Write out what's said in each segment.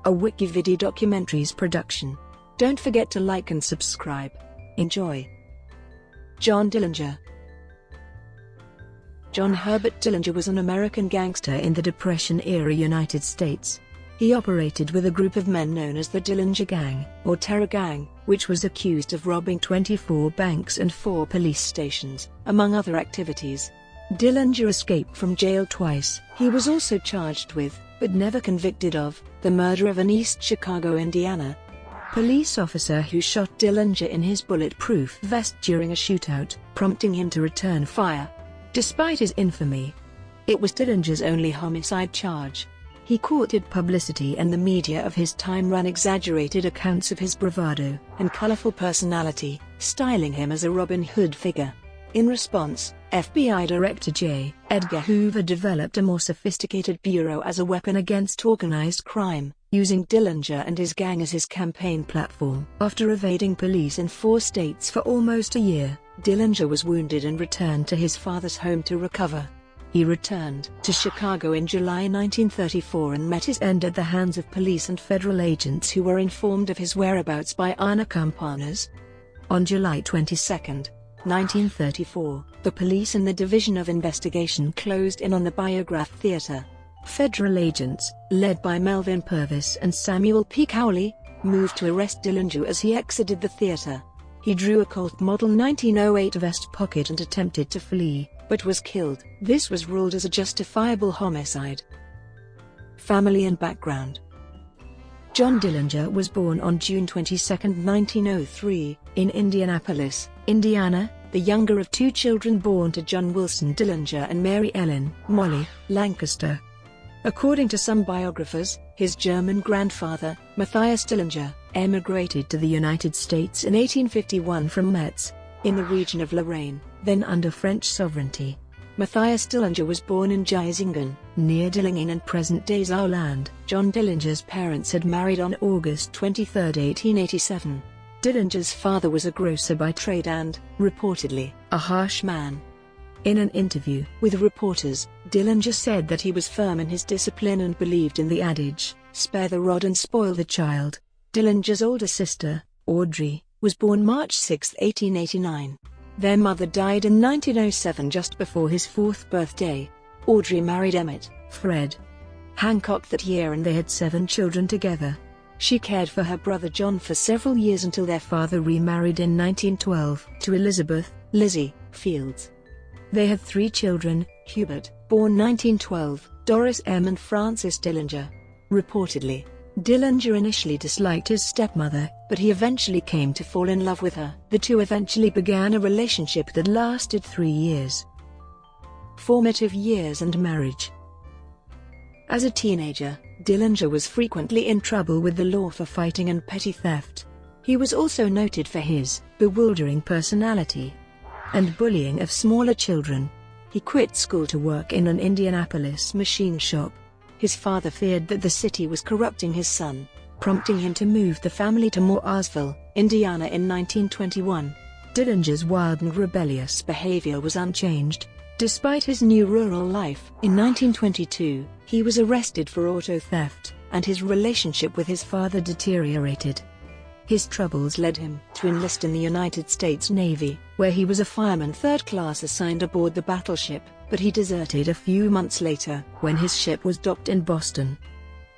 a WikiVidi documentaries production. Don't forget to like and subscribe. Enjoy. John Dillinger. John Herbert Dillinger was an American gangster in the Depression-era United States. He operated with a group of men known as the Dillinger Gang, or Terror Gang, which was accused of robbing 24 banks and 4 police stations, among other activities. Dillinger escaped from jail twice. He was also charged with, but never convicted of, the murder of an East Chicago, Indiana, police officer who shot Dillinger in his bulletproof vest during a shootout, prompting him to return fire. Despite his infamy, it was Dillinger's only homicide charge. He courted publicity, and the media of his time ran exaggerated accounts of his bravado and colorful personality, styling him as a Robin Hood figure. In response, FBI Director J. Edgar Hoover developed a more sophisticated bureau as a weapon against organized crime, using Dillinger and his gang as his campaign platform. After evading police in 4 states for almost a year, Dillinger was wounded and returned to his father's home to recover. He returned to Chicago in July 1934 and met his end at the hands of police and federal agents who were informed of his whereabouts by unaccompanied. On July 22, 1934, the police and the Division of Investigation closed in on the Biograph Theater. Federal agents, led by Melvin Purvis and Samuel P. Cowley, moved to arrest Dillinger as he exited the theater. He drew a Colt Model 1908 vest pocket and attempted to flee, but was killed. This was ruled as a justifiable homicide. Family and background. John Dillinger was born on June 22, 1903, in Indianapolis, Indiana, the younger of 2 children born to John Wilson Dillinger and Mary Ellen (Molly) Lancaster. According to some biographers, his German grandfather, Matthias Dillinger, emigrated to the United States in 1851 from Metz, in the region of Lorraine, then under French sovereignty. Matthias Dillinger was born in Geisingen, near Dillingen and present-day Sauerland. John Dillinger's parents had married on August 23, 1887. Dillinger's father was a grocer by trade and, reportedly, a harsh man. In an interview with reporters, Dillinger said that he was firm in his discipline and believed in the adage, "Spare the rod and spoil the child." Dillinger's older sister, Audrey, was born March 6, 1889. Their mother died in 1907 just before his 4th birthday. Audrey married Emmett Fred Hancock that year and they had 7 children together. She cared for her brother John for several years until their father remarried in 1912 to Elizabeth Lizzie Fields. They had 3 children, Hubert, born 1912, Doris M. and Francis Dillinger. Reportedly, Dillinger initially disliked his stepmother, but he eventually came to fall in love with her. The two eventually began a relationship that lasted 3 years. Formative years and marriage. As a teenager, Dillinger was frequently in trouble with the law for fighting and petty theft. He was also noted for his bewildering personality and bullying of smaller children. He quit school to work in an Indianapolis machine shop. His father feared that the city was corrupting his son, prompting him to move the family to Mooresville, Indiana in 1921. Dillinger's wild and rebellious behavior was unchanged, despite his new rural life. In 1922, he was arrested for auto theft, and his relationship with his father deteriorated. His troubles led him to enlist in the United States Navy, where he was a fireman 3rd class assigned aboard the battleship, but he deserted a few months later when his ship was docked in Boston.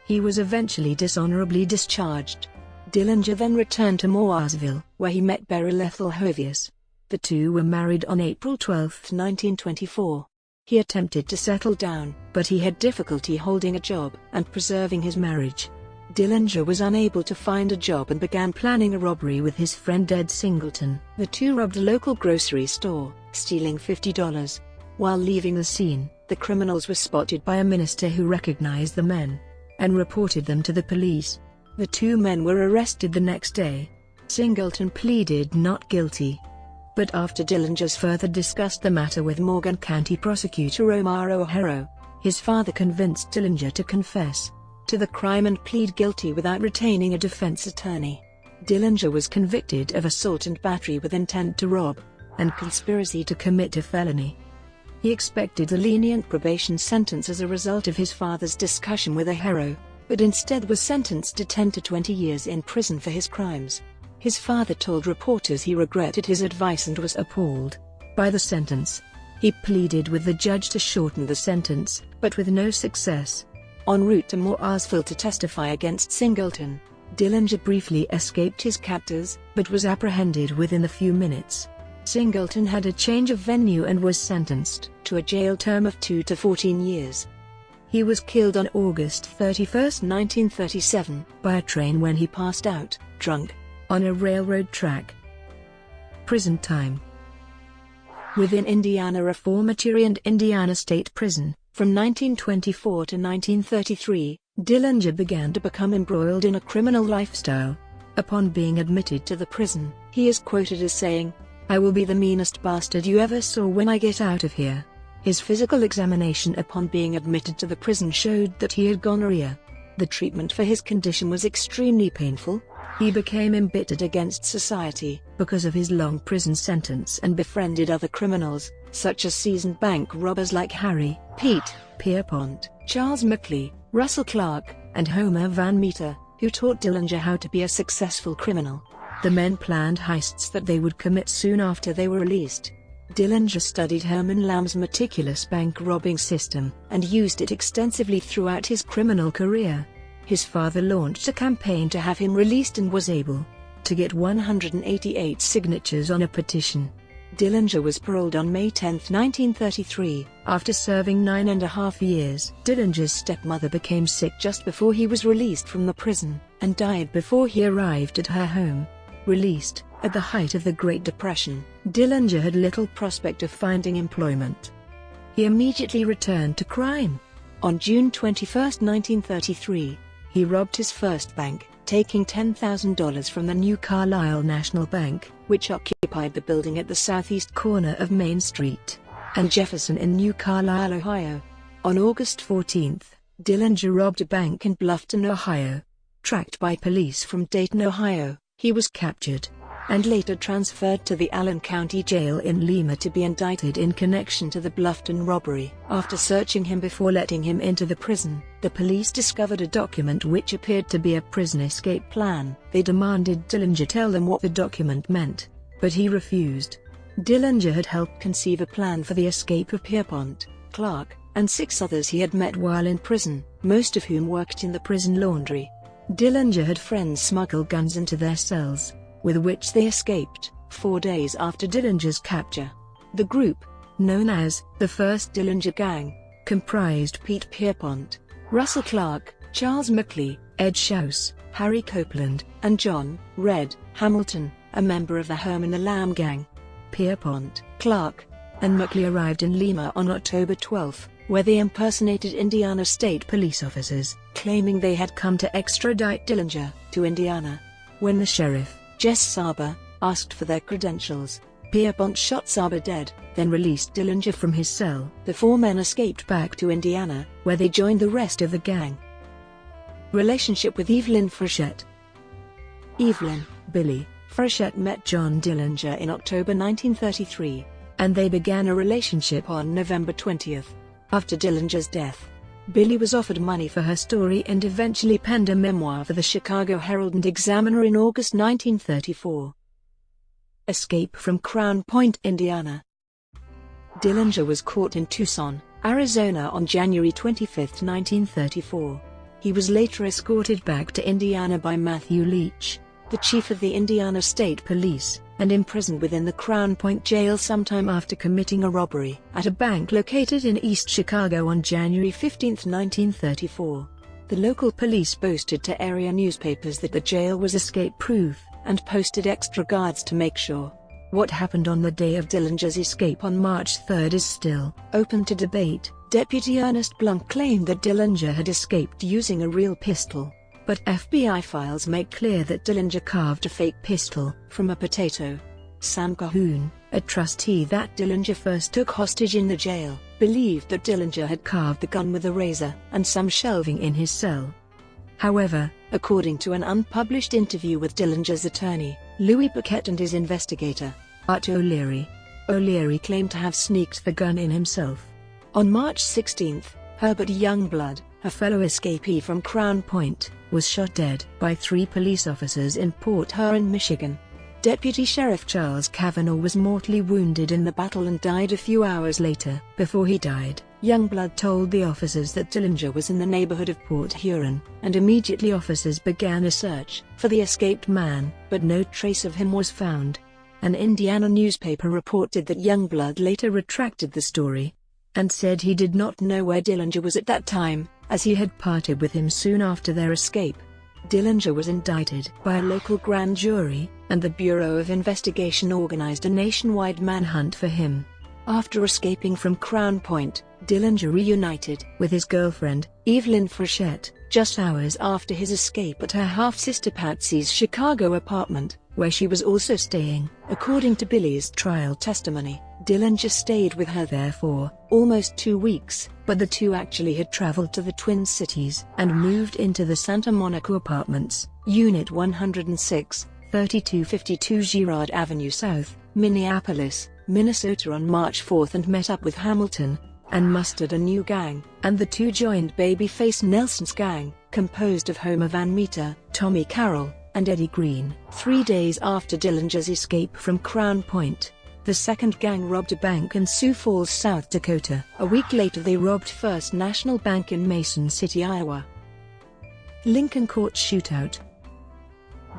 He was eventually dishonorably discharged. Dillinger then returned to Mooresville, where he met Beryl Ethel Hovius. The two were married on April 12, 1924. He attempted to settle down, but he had difficulty holding a job and preserving his marriage. Dillinger was unable to find a job and began planning a robbery with his friend Ed Singleton. The two robbed a local grocery store, stealing $50. While leaving the scene, the criminals were spotted by a minister who recognized the men and reported them to the police. The 2 men were arrested the next day. Singleton pleaded not guilty, but after Dillinger's further discussed the matter with Morgan County Prosecutor Omar O'Hara, his father convinced Dillinger to confess to the crime and plead guilty without retaining a defense attorney. Dillinger was convicted of assault and battery with intent to rob, and conspiracy to commit a felony. He expected a lenient probation sentence as a result of his father's discussion with O'Hara. but instead was sentenced to 10 to 20 years in prison for his crimes. His father told reporters he regretted his advice and was appalled by the sentence. He pleaded with the judge to shorten the sentence, but with no success. En route to Mooresville to testify against Singleton, Dillinger briefly escaped his captors, but was apprehended within a few minutes. Singleton had a change of venue and was sentenced to a jail term of 2 to 14 years. He was killed on August 31, 1937, by a train when he passed out, drunk, on a railroad track. Prison time. Within Indiana Reformatory and Indiana State Prison, from 1924 to 1933, Dillinger began to become embroiled in a criminal lifestyle. Upon being admitted to the prison, he is quoted as saying, "I will be the meanest bastard you ever saw when I get out of here." His physical examination upon being admitted to the prison showed that he had gonorrhea. The treatment for his condition was extremely painful. He became embittered against society because of his long prison sentence and befriended other criminals, such as seasoned bank robbers like Harry, Pete, Pierpont, Charles Mackley, Russell Clark, and Homer Van Meter, who taught Dillinger how to be a successful criminal. The men planned heists that they would commit soon after they were released. Dillinger studied Herman Lamb's meticulous bank robbing system and used it extensively throughout his criminal career. His father launched a campaign to have him released and was able to get 188 signatures on a petition. Dillinger was paroled on May 10, 1933, after serving 9.5 years. Dillinger's stepmother became sick just before he was released from the prison, and died before he arrived at her home. Released at the height of the Great Depression, Dillinger had little prospect of finding employment. He immediately returned to crime. On June 21, 1933, he robbed his first bank, taking $10,000 from the New Carlisle National Bank, which occupied the building at the southeast corner of Main Street and Jefferson in New Carlisle, Ohio. On August 14, Dillinger robbed a bank in Bluffton, Ohio. Tracked by police from Dayton, Ohio, he was captured and later transferred to the Allen County Jail in Lima to be indicted in connection to the Bluffton robbery. After searching him before letting him into the prison, the police discovered a document which appeared to be a prison escape plan. They demanded Dillinger tell them what the document meant, but he refused. Dillinger had helped conceive a plan for the escape of Pierpont, Clark, and 6 others he had met while in prison, most of whom worked in the prison laundry. Dillinger had friends smuggle guns into their cells, with which they escaped 4 days after Dillinger's capture. The group, known as the First Dillinger Gang, comprised Pete Pierpont, Russell Clark, Charles Mackley, Ed Schaus, Harry Copeland, and John Red Hamilton, a member of the Herman Lamb Gang. Pierpont, Clark, and Mackley arrived in Lima on October 12, where they impersonated Indiana State Police officers, claiming they had come to extradite Dillinger to Indiana. When the sheriff, Jess Saber, asked for their credentials, Pierpont shot Saber dead, then released Dillinger from his cell. The 4 men escaped back to Indiana, where they joined the rest of the gang. Relationship with Evelyn Frechette. Evelyn, Billy, Frechette met John Dillinger in October 1933, and they began a relationship on November 20. After Dillinger's death, Billy was offered money for her story and eventually penned a memoir for the Chicago Herald and Examiner in August 1934. Escape from Crown Point, Indiana. Dillinger was caught in Tucson, Arizona on January 25, 1934. He was later escorted back to Indiana by Matthew Leach, the chief of the Indiana State Police, and imprisoned within the Crown Point jail sometime after committing a robbery at a bank located in East Chicago on January 15, 1934. The local police boasted to area newspapers that the jail was escape-proof, and posted extra guards to make sure. What happened on the day of Dillinger's escape on March 3 is still open to debate. Deputy Ernest Blunt claimed that Dillinger had escaped using a real pistol, but FBI files make clear that Dillinger carved a fake pistol from a potato. Sam Cahoon, a trustee that Dillinger first took hostage in the jail, believed that Dillinger had carved the gun with a razor and some shelving in his cell. However, according to an unpublished interview with Dillinger's attorney, Louis Paquette, and his investigator, Art O'Leary, O'Leary claimed to have sneaked the gun in himself. On March 16, Herbert Youngblood, a fellow escapee from Crown Point, was shot dead by 3 police officers in Port Huron, Michigan. Deputy Sheriff Charles Kavanaugh was mortally wounded in the battle and died a few hours later. Before he died, Youngblood told the officers that Dillinger was in the neighborhood of Port Huron, and immediately officers began a search for the escaped man, but no trace of him was found. An Indiana newspaper reported that Youngblood later retracted the story and said he did not know where Dillinger was at that time, as he had parted with him soon after their escape. Dillinger was indicted by a local grand jury, and the Bureau of Investigation organized a nationwide manhunt for him. After escaping from Crown Point, Dillinger reunited with his girlfriend, Evelyn Frechette, just hours after his escape at her half-sister Patsy's Chicago apartment, where she was also staying. According to Billy's trial testimony, Dillinger stayed with her there for almost 2 weeks, but the two actually had traveled to the Twin Cities and moved into the Santa Monica Apartments, Unit 106, 3252 Girard Avenue South, Minneapolis, Minnesota on March 4 and met up with Hamilton and mustered a new gang, and the two joined Babyface Nelson's gang, composed of Homer Van Meter, Tommy Carroll, and Eddie Green. 3 days after Dillinger's escape from Crown Point, the second gang robbed a bank in Sioux Falls, South Dakota. A week later they robbed First National Bank in Mason City, Iowa. Lincoln Court shootout.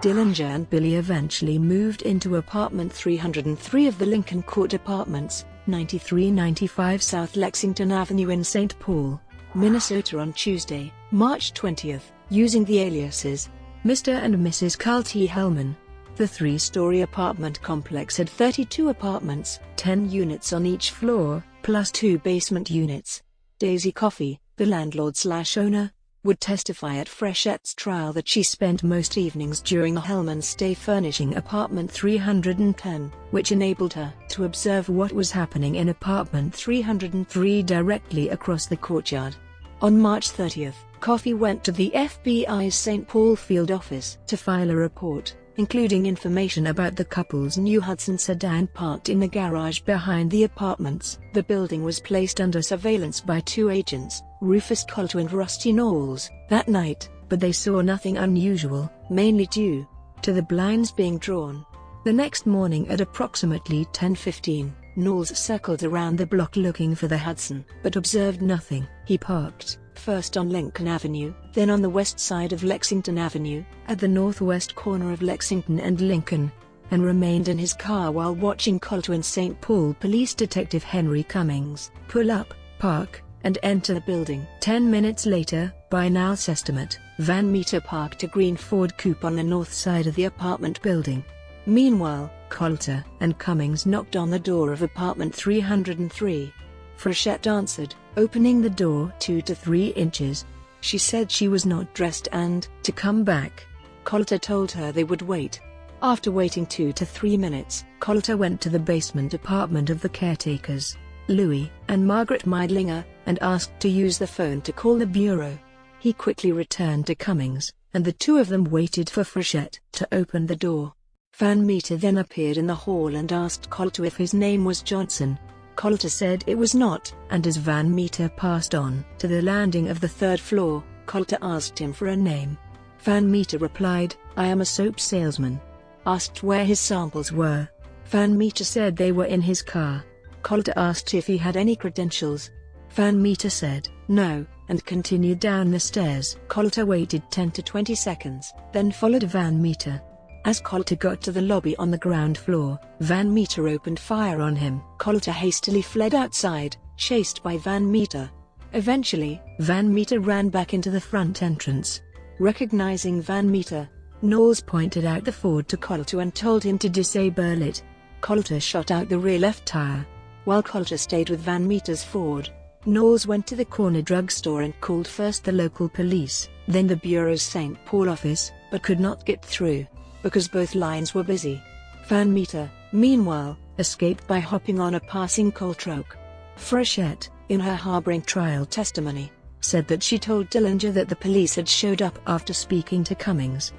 Dillinger and Billy eventually moved into apartment 303 of the Lincoln Court Apartments, 9395 South Lexington Avenue in St. Paul, Minnesota on Tuesday, March 20, using the aliases Mr. and Mrs. Carl T. Hellman. The 3-story apartment complex had 32 apartments, 10 units on each floor, plus 2 basement units. Daisy Coffey, the landlord/owner, would testify at Frechette's trial that she spent most evenings during the Hellman's stay furnishing apartment 310, which enabled her to observe what was happening in apartment 303 directly across the courtyard. On March 30, Coffey went to the FBI's St. Paul field office to file a report, including information about the couple's new Hudson sedan parked in the garage behind the apartments. The building was placed under surveillance by 2 agents, Rufus Colter and Rusty Knowles, that night, but they saw nothing unusual, mainly due to the blinds being drawn. The next morning at approximately 10:15, Knowles circled around the block looking for the Hudson, but observed nothing. He parked first on Lincoln Avenue, then on the west side of Lexington Avenue, at the northwest corner of Lexington and Lincoln, and remained in his car while watching Colter and St. Paul Police Detective Henry Cummings pull up, park, and enter the building. 10 minutes later, by Nowell's estimate, Van Meter parked a green Ford coupe on the north side of the apartment building. Meanwhile, Colter and Cummings knocked on the door of apartment 303. Frechette answered, opening the door 2 to 3 inches. She said she was not dressed and to come back. Colter told her they would wait. After waiting 2 to 3 minutes, Colter went to the basement apartment of the caretakers, Louis and Margaret Meidlinger, and asked to use the phone to call the bureau. He quickly returned to Cummings, and the two of them waited for Frechette to open the door. Van Meter then appeared in the hall and asked Colter if his name was Johnson. Colter said it was not, and as Van Meter passed on to the landing of the 3rd floor, Colter asked him for a name. Van Meter replied, "I am a soap salesman." Asked where his samples were, Van Meter said they were in his car. Colter asked if he had any credentials. Van Meter said, "No," and continued down the stairs. Colter waited 10 to 20 seconds, then followed Van Meter. As Colter got to the lobby on the ground floor, Van Meter opened fire on him. Colter hastily fled outside, chased by Van Meter. Eventually, Van Meter ran back into the front entrance. Recognizing Van Meter, Knowles pointed out the Ford to Colter and told him to disable it. Colter shot out the rear left tire. While Colter stayed with Van Meter's Ford, Knowles went to the corner drugstore and called first the local police, then the Bureau's St. Paul office, but could not get through because both lines were busy. Van Meter, meanwhile, escaped by hopping on a passing coal truck. Frechette, in her harboring trial testimony, said that she told Dillinger that the police had showed up after speaking to Cummings.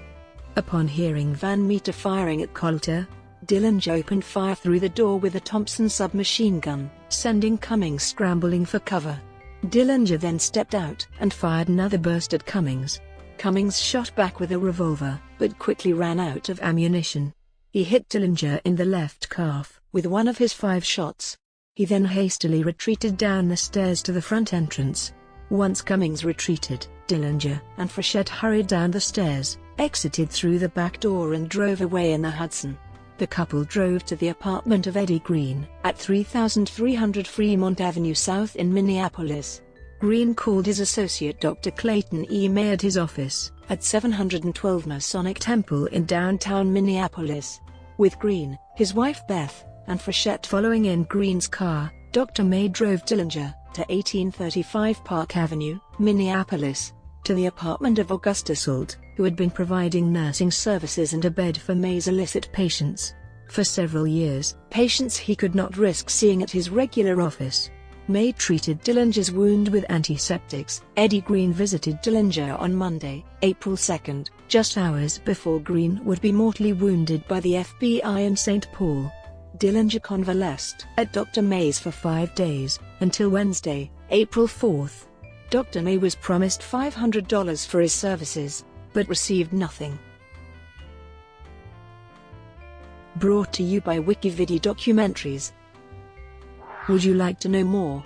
Upon hearing Van Meter firing at Colter, Dillinger opened fire through the door with a Thompson submachine gun, sending Cummings scrambling for cover. Dillinger then stepped out and fired another burst at Cummings. Cummings shot back with a revolver, but quickly ran out of ammunition. He hit Dillinger in the left calf with one of his 5 shots. He then hastily retreated down the stairs to the front entrance. Once Cummings retreated, Dillinger and Frechette hurried down the stairs, exited through the back door and drove away in the Hudson. The couple drove to the apartment of Eddie Green at 3300 Fremont Avenue South in Minneapolis. Green called his associate Dr. Clayton E. May at his office at 712 Masonic Temple in downtown Minneapolis. With Green, his wife Beth, and Frechette following in Green's car, Dr. May drove Dillinger to 1835 Park Avenue, Minneapolis, to the apartment of Augusta Salt, who had been providing nursing services and a bed for May's illicit patients. For several years, patients he could not risk seeing at his regular office. May treated Dillinger's wound with antiseptics. Eddie Green visited Dillinger on Monday, April 2, just hours before Green would be mortally wounded by the FBI in St. Paul. Dillinger convalesced at Dr. May's for 5 days, until Wednesday, April 4. Dr. May was promised $500 for his services, but received nothing. Brought to you by WikiVidi Documentaries. Would you like to know more?